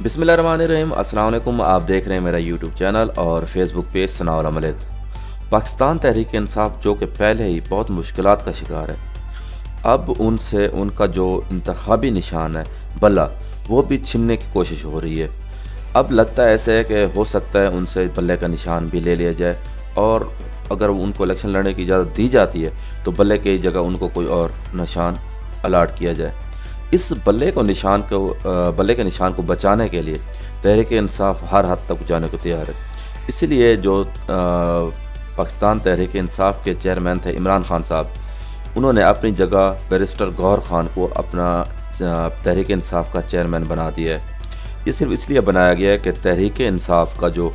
بسم اللہ الرحمن الرحیم۔ السلام علیکم، آپ دیکھ رہے ہیں میرا یوٹیوب چینل اور فیس بک پیج ثناء الملک۔ پاکستان تحریک انصاف جو کہ پہلے ہی بہت مشکلات کا شکار ہے، اب ان کا جو انتخابی نشان ہے بلہ، وہ بھی چھیننے کی کوشش ہو رہی ہے۔ اب لگتا ہے ایسے ہے کہ ہو سکتا ہے ان سے بلے کا نشان بھی لے لیا جائے، اور اگر ان کو الیکشن لڑنے کی اجازت دی جاتی ہے تو بلے کی جگہ ان کو کوئی اور نشان الاٹ کیا جائے۔ اس بلے کے نشان کو بچانے کے لیے تحریک انصاف ہر حد تک جانے کو تیار ہے۔ اسی لیے جو پاکستان تحریک انصاف کے چیئرمین تھے عمران خان صاحب، انہوں نے اپنی جگہ بیرسٹر گوہر خان کو اپنا تحریک انصاف کا چیئرمین بنا دیا ہے۔ یہ صرف اس لیے بنایا گیا ہے کہ تحریک انصاف کا جو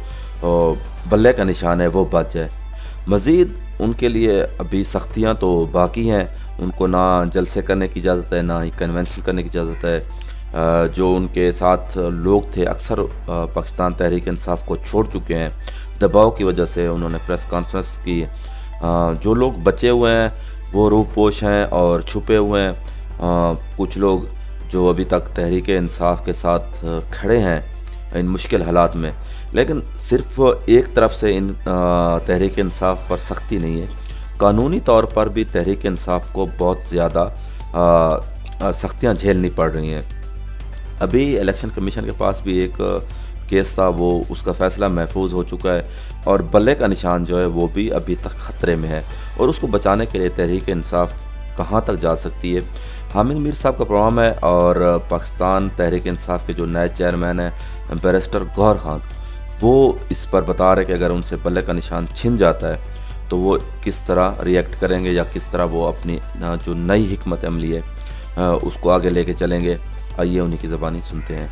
بلے کا نشان ہے وہ بچ جائے۔ مزید ان کے لیے ابھی سختیاں تو باقی ہیں، ان کو نہ جلسے کرنے کی اجازت ہے، نہ ہی کنونشن کرنے کی اجازت ہے۔ جو ان کے ساتھ لوگ تھے اکثر پاکستان تحریک انصاف کو چھوڑ چکے ہیں، دباؤ کی وجہ سے انہوں نے پریس کانفرنس کی۔ جو لوگ بچے ہوئے ہیں وہ روح پوش ہیں اور چھپے ہوئے ہیں۔ کچھ لوگ جو ابھی تک تحریک انصاف کے ساتھ کھڑے ہیں ان مشکل حالات میں، لیکن صرف ایک طرف سے ان تحریک انصاف پر سختی نہیں ہے، قانونی طور پر بھی تحریک انصاف کو بہت زیادہ سختیاں جھیلنی پڑ رہی ہیں۔ ابھی الیکشن کمیشن کے پاس بھی ایک کیس تھا، وہ اس کا فیصلہ محفوظ ہو چکا ہے، اور بلے کا نشان جو ہے وہ بھی ابھی تک خطرے میں ہے، اور اس کو بچانے کے لیے تحریک انصاف کہاں تک جا سکتی ہے۔ حامد میر صاحب کا پروگرام ہے، اور پاکستان تحریک انصاف کے جو نئے چیئرمین ہیں بیرسٹر گوہر خان، وہ اس پر بتا رہے کہ اگر ان سے بلے کا نشان چھن جاتا ہے تو وہ کس طرح ری ایکٹ کریں گے، یا کس طرح وہ اپنی جو نئی حکمت عملی ہے اس کو آگے لے کے چلیں گے۔ آئیے انہی کی زبانی سنتے ہیں۔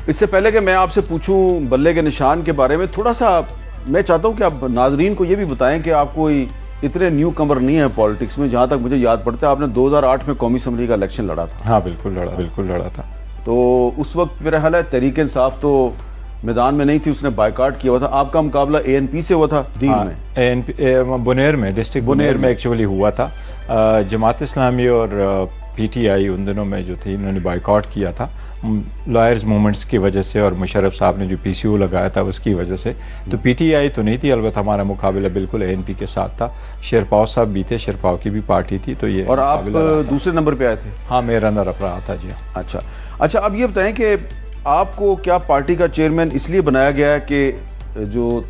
اس سے پہلے کہ میں آپ سے پوچھوں بلے کے نشان کے بارے میں، تھوڑا سا میں چاہتا ہوں کہ آپ ناظرین کو یہ بھی بتائیں کہ آپ کوئی اتنے نیو کمر نہیں ہیں پالیٹکس میں۔ جہاں تک مجھے یاد پڑتا ہے آپ نے 2008 میں قومی اسمبلی کا الیکشن لڑا تھا۔ ہاں بالکل لڑا تھا۔ تو اس وقت میرا خیال ہے تحریک انصاف تو میدان میں نہیں تھی، اس نے بائیکاٹ کیا ہوا تھا۔ آپ کا مقابلہ اے این پی سے ہوا تھا دیر میں، بنیر میں، ڈسٹرکٹ بنیر میں ایکچولی ہوا تھا۔ جماعت اسلامی اور پی ٹی آئی ان دنوں میں جو تھی انہوں نے بائیکاٹ کیا تھا لائرز موومنٹس کی وجہ سے، اور مشرف صاحب نے جو پی سی او لگایا تھا اس کی وجہ سے۔ تو پی ٹی آئی تو نہیں تھی، البتہ ہمارا مقابلہ بالکل اے این پی کے ساتھ تھا۔ شیرپاؤ صاحب بھی تھے، شیرپاؤ کی بھی پارٹی تھی، تو یہ اور آپ دوسرے نمبر پہ آئے تھے؟ ہاں، میں رنر اپ رہا تھا جی۔ اچھا اب یہ بتائیں کہ آپ کو کیا پارٹی کا چیئرمین اس لیے بنایا گیا ہے کہ جو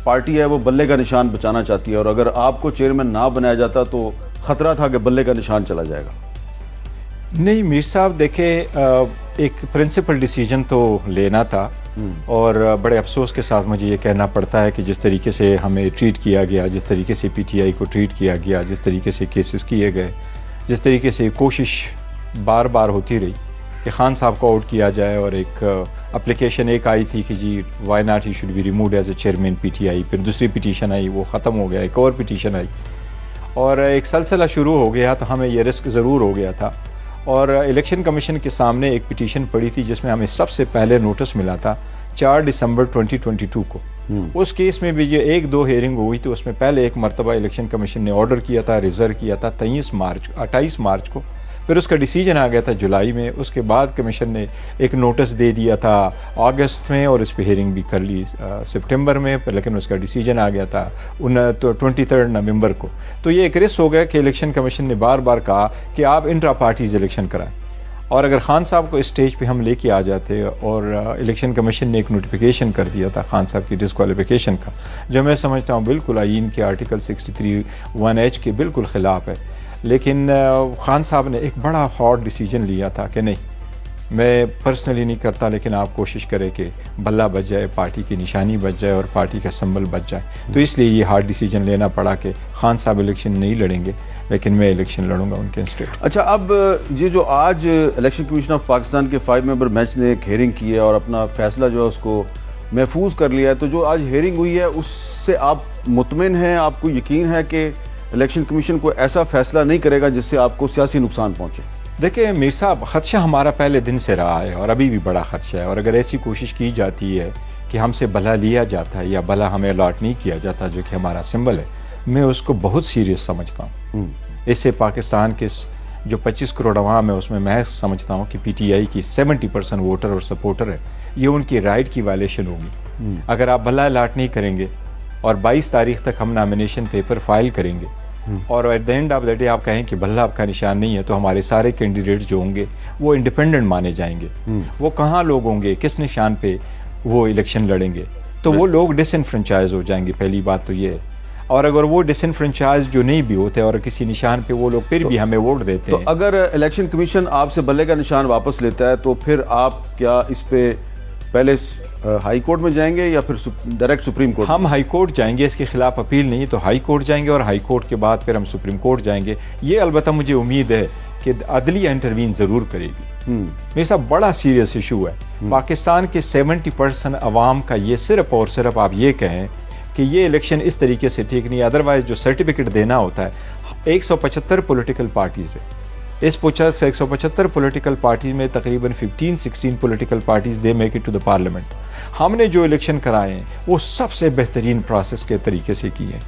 پارٹی ہے وہ بلے کا نشان بچانا چاہتی ہے، اور اگر آپ کو چیئرمین نہ بنایا جاتا تو خطرہ تھا کہ بلے کا نشان چلا جائے گا؟ نہیں میر صاحب، دیکھیں ایک پرنسپل ڈیسیجن تو لینا تھا، اور بڑے افسوس کے ساتھ مجھے یہ کہنا پڑتا ہے کہ جس طریقے سے ہمیں ٹریٹ کیا گیا، جس طریقے سے پی ٹی آئی کو ٹریٹ کیا گیا، جس طریقے سے کیسز کیے گئے، جس طریقے سے کوشش بار بار ہوتی رہی کہ خان صاحب کو آؤٹ کیا جائے، اور ایک اپلیکیشن ایک آئی تھی کہ جی why not he should be removed as a chairman P T I, پھر دوسری پٹیشن آئی، وہ ختم ہو گیا، ایک اور پٹیشن آئی، اور ایک سلسلہ شروع ہو گیا۔ تو ہمیں یہ رسک ضرور ہو گیا تھا، اور الیکشن کمیشن کے سامنے ایک پٹیشن پڑی تھی جس میں ہمیں سب سے پہلے نوٹس ملا تھا 4 دسمبر 2022 کو۔ اس کیس میں بھی یہ 1-2 ہیئرنگ ہوئی، تو اس میں پہلے ایک مرتبہ الیکشن کمیشن نے آرڈر کیا تھا، ریزرو کیا تھا 28 مارچ کو، پھر اس کا ڈیسیجن آ گیا تھا جولائی میں۔ اس کے بعد کمیشن نے ایک نوٹس دے دیا تھا اگست میں، اور اس پہ ہیئرنگ بھی کر لی سپٹمبر میں، لیکن اس کا ڈیسیجن آ گیا تھا 23 نومبر کو۔ تو یہ ایک رسک ہو گیا کہ الیکشن کمیشن نے بار بار کہا کہ آپ انٹرا پارٹیز الیکشن کرائیں، اور اگر خان صاحب کو اس سٹیج پہ ہم لے کے آ جاتے، اور الیکشن کمیشن نے ایک نوٹیفیکیشن کر دیا تھا خان صاحب کی ڈسکوالیفیکیشن کا، جو میں سمجھتا ہوں بالکل آئین کے آرٹیکل 63(1)H کے بالکل خلاف ہے، لیکن خان صاحب نے ایک بڑا ہارڈ ڈیسیجن لیا تھا کہ نہیں، میں پرسنلی نہیں کرتا، لیکن آپ کوشش کریں کہ بلہ بچ جائے، پارٹی کی نشانی بچ جائے، اور پارٹی کا سمبل بچ جائے۔ تو اس لیے یہ ہارڈ ڈیسیجن لینا پڑا کہ خان صاحب الیکشن نہیں لڑیں گے، لیکن میں الیکشن لڑوں گا ان کے انسٹیٹ۔ اچھا، اب یہ جو آج الیکشن کمیشن آف پاکستان کے 5 ممبر بینچ نے ایک ہیئرنگ کی ہے اور اپنا فیصلہ جو ہے اس کو محفوظ کر لیا ہے، تو جو آج ہیئرنگ ہوئی ہے اس سے آپ مطمئن ہیں، آپ کو یقین ہے کہ الیکشن کمیشن کو ایسا فیصلہ نہیں کرے گا جس سے آپ کو سیاسی نقصان پہنچے؟ دیکھیں میر صاحب، خدشہ ہمارا پہلے دن سے رہا ہے، اور ابھی بھی بڑا خدشہ ہے، اور اگر ایسی کوشش کی جاتی ہے کہ ہم سے بھلا لیا جاتا ہے یا بھلا ہمیں الاٹ نہیں کیا جاتا جو کہ ہمارا سمبل ہے، میں اس کو بہت سیریس سمجھتا ہوں۔ اس سے پاکستان کے جو 25 کروڑ عوام ہے اس میں میں سمجھتا ہوں کہ پی ٹی آئی کی 70% ووٹر اور سپورٹر ہے، یہ ان کی رائٹ کی وائلیشن ہوگی۔ اگر آپ بھلا الاٹ نہیں کریں گے اور 22 تاریخ تک ہم نامینیشن پیپر فائل کریں گے اور at the end of the day آپ کہیں کہ بھلا آپ کا نشان نہیں ہے، تو ہمارے سارے کینڈیڈیٹ جو ہوں گے وہ انڈیپینڈنٹ مانے جائیں گے۔ وہ کہاں لوگ ہوں گے، کس نشان پہ وہ الیکشن لڑیں گے، تو وہ لوگ ڈس انفرنچائز ہو جائیں گے، پہلی بات تو یہ ہے۔ اور اگر وہ ڈس انفرنچائز جو نہیں بھی ہوتے اور کسی نشان پہ وہ لوگ پھر بھی ہمیں ووٹ دیتے تو ہیں، اگر الیکشن کمیشن آپ سے بلے کا نشان واپس لیتا ہے تو پھر آپ کیا اس پہ پہلے ہائی کورٹ میں جائیں گے یا پھر ڈائریکٹ سپریم کورٹ؟ ہم ہائی کورٹ جائیں گے، اس کے خلاف اپیل نہیں تو ہائی کورٹ جائیں گے، اور ہائی کورٹ کے بعد پھر ہم سپریم کورٹ جائیں گے۔ یہ البتہ مجھے امید ہے کہ عدلیہ انٹروین ضرور کرے گی۔ میرے ساتھ بڑا سیریس ایشو ہے پاکستان کے 70% عوام کا، یہ صرف اور صرف آپ یہ کہیں کہ یہ الیکشن اس طریقے سے ٹھیک نہیں ہے، ادروائز جو سرٹیفکیٹ دینا ہوتا ہے 175 پولیٹیکل پارٹیز ہے، اس 175 پولیٹیکل پارٹیز میں تقریباً 15-16 political parties they make it to the parliament. ہم نے جو الیکشن کرائے ہیں وہ سب سے بہترین پروسیس کے طریقے سے کی ہیں،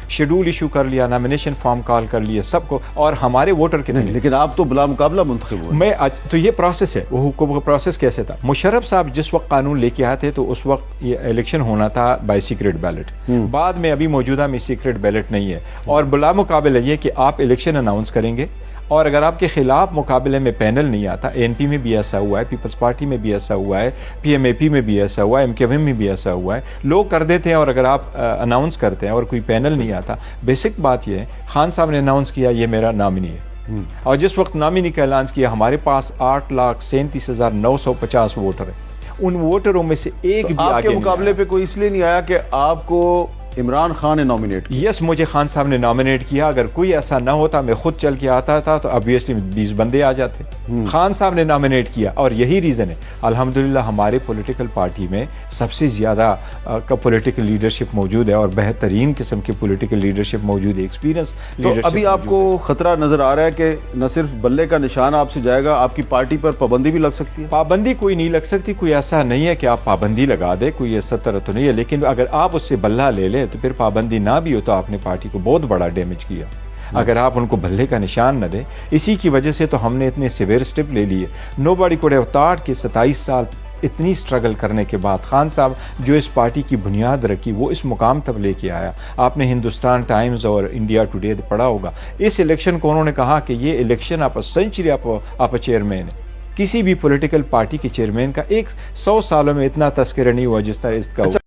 شیڈول ایشو کر لیا، نامینیشن فارم کال کر لیے سب کو، اور ہمارے ووٹر کتنے؟ لیکن آپ تو بلا مقابلہ منتخب ہوئے۔ تو یہ پروسیس ہے، وہ پروسیس کیسے تھا؟ مشرف صاحب جس وقت قانون لے کے آئے تھے تو اس وقت یہ الیکشن ہونا تھا بائی سیکرٹ بیلٹ، بعد میں ابھی موجودہ میں سیکرٹ بیلٹ نہیں ہے، اور بلا مقابلہ یہ کہ آپ الیکشن اناؤنس کریں گے، اور اگر آپ کے خلاف مقابلے میں پینل نہیں آتا، اے این پی میں بھی ایسا ہوا ہے، پیپلز پارٹی میں بھی ایسا ہوا ہے، پی ایم اے پی میں بھی ایسا ہوا ہے، ایم کیو ایم میں بھی ایسا ہوا ہے، لوگ کر دیتے ہیں، اور اگر آپ اناؤنس کرتے ہیں اور کوئی پینل نہیں آتا، بیسک بات یہ ہے خان صاحب نے اناؤنس کیا یہ میرا نامنی ہے، اور جس وقت نامنی کا اعلان کیا ہمارے پاس 8,37,950 ووٹر ہیں، ان ووٹروں میں سے ایک بھی آپ کے آگے مقابلے پہ کوئی اس لیے نہیں آیا کہ آپ کو عمران خان نے نامینیٹ کیا؟ یس، مجھے خان صاحب نے نامینیٹ کیا، اگر کوئی ایسا نہ ہوتا میں خود چل کے آتا تھا تو obviously 20 بندے آ جاتے۔ خان صاحب نے نامینیٹ کیا، اور یہی ریزن ہے الحمدللہ ہمارے پولیٹیکل پارٹی میں سب سے زیادہ پولیٹیکل لیڈرشپ موجود ہے، اور بہترین قسم کی پولیٹیکل لیڈرشپ موجود ہے، ایکسپیرینس تو لیڈرشپ۔ ابھی آپ کو خطرہ نظر آ رہا ہے کہ نہ صرف بلے کا نشان آپ سے جائے گا، آپ کی پارٹی پر پابندی بھی لگ سکتی ہے؟ پابندی کوئی نہیں لگ سکتی، کوئی ایسا نہیں ہے کہ آپ پابندی لگا دیں، کوئی ایسا طرح تو نہیں ہے، لیکن اگر آپ اس سے بلہ لے لیں تو پھر پابندی نہ بھی ہو تو آپ نے پارٹی کو بہت بڑا ڈیمیج کیا، اگر آپ ان کو بلے کا نشان نہ دیں۔ اسی کی وجہ سے تو ہم نے اتنے سیویئر اسٹیپ لے لیے۔ نو باڈی کوڈ ہیو تھاٹ کہ 27 سال اتنی سٹرگل کرنے کے بعد خان صاحب جو اس پارٹی کی بنیاد رکھی وہ اس مقام تک لے کے آیا۔ آپ نے ہندوستان ٹائمز اور انڈیا ٹوڈے پڑھا ہوگا، اس الیکشن کو انہوں نے کہا کہ یہ الیکشن آپ سینچری آپ چیئرمین ہے۔ کسی بھی پولیٹیکل پارٹی کے چیئرمین کا 100 سالوں میں اتنا تذکرہ نہیں ہوا جس طرح اس کا ہوا۔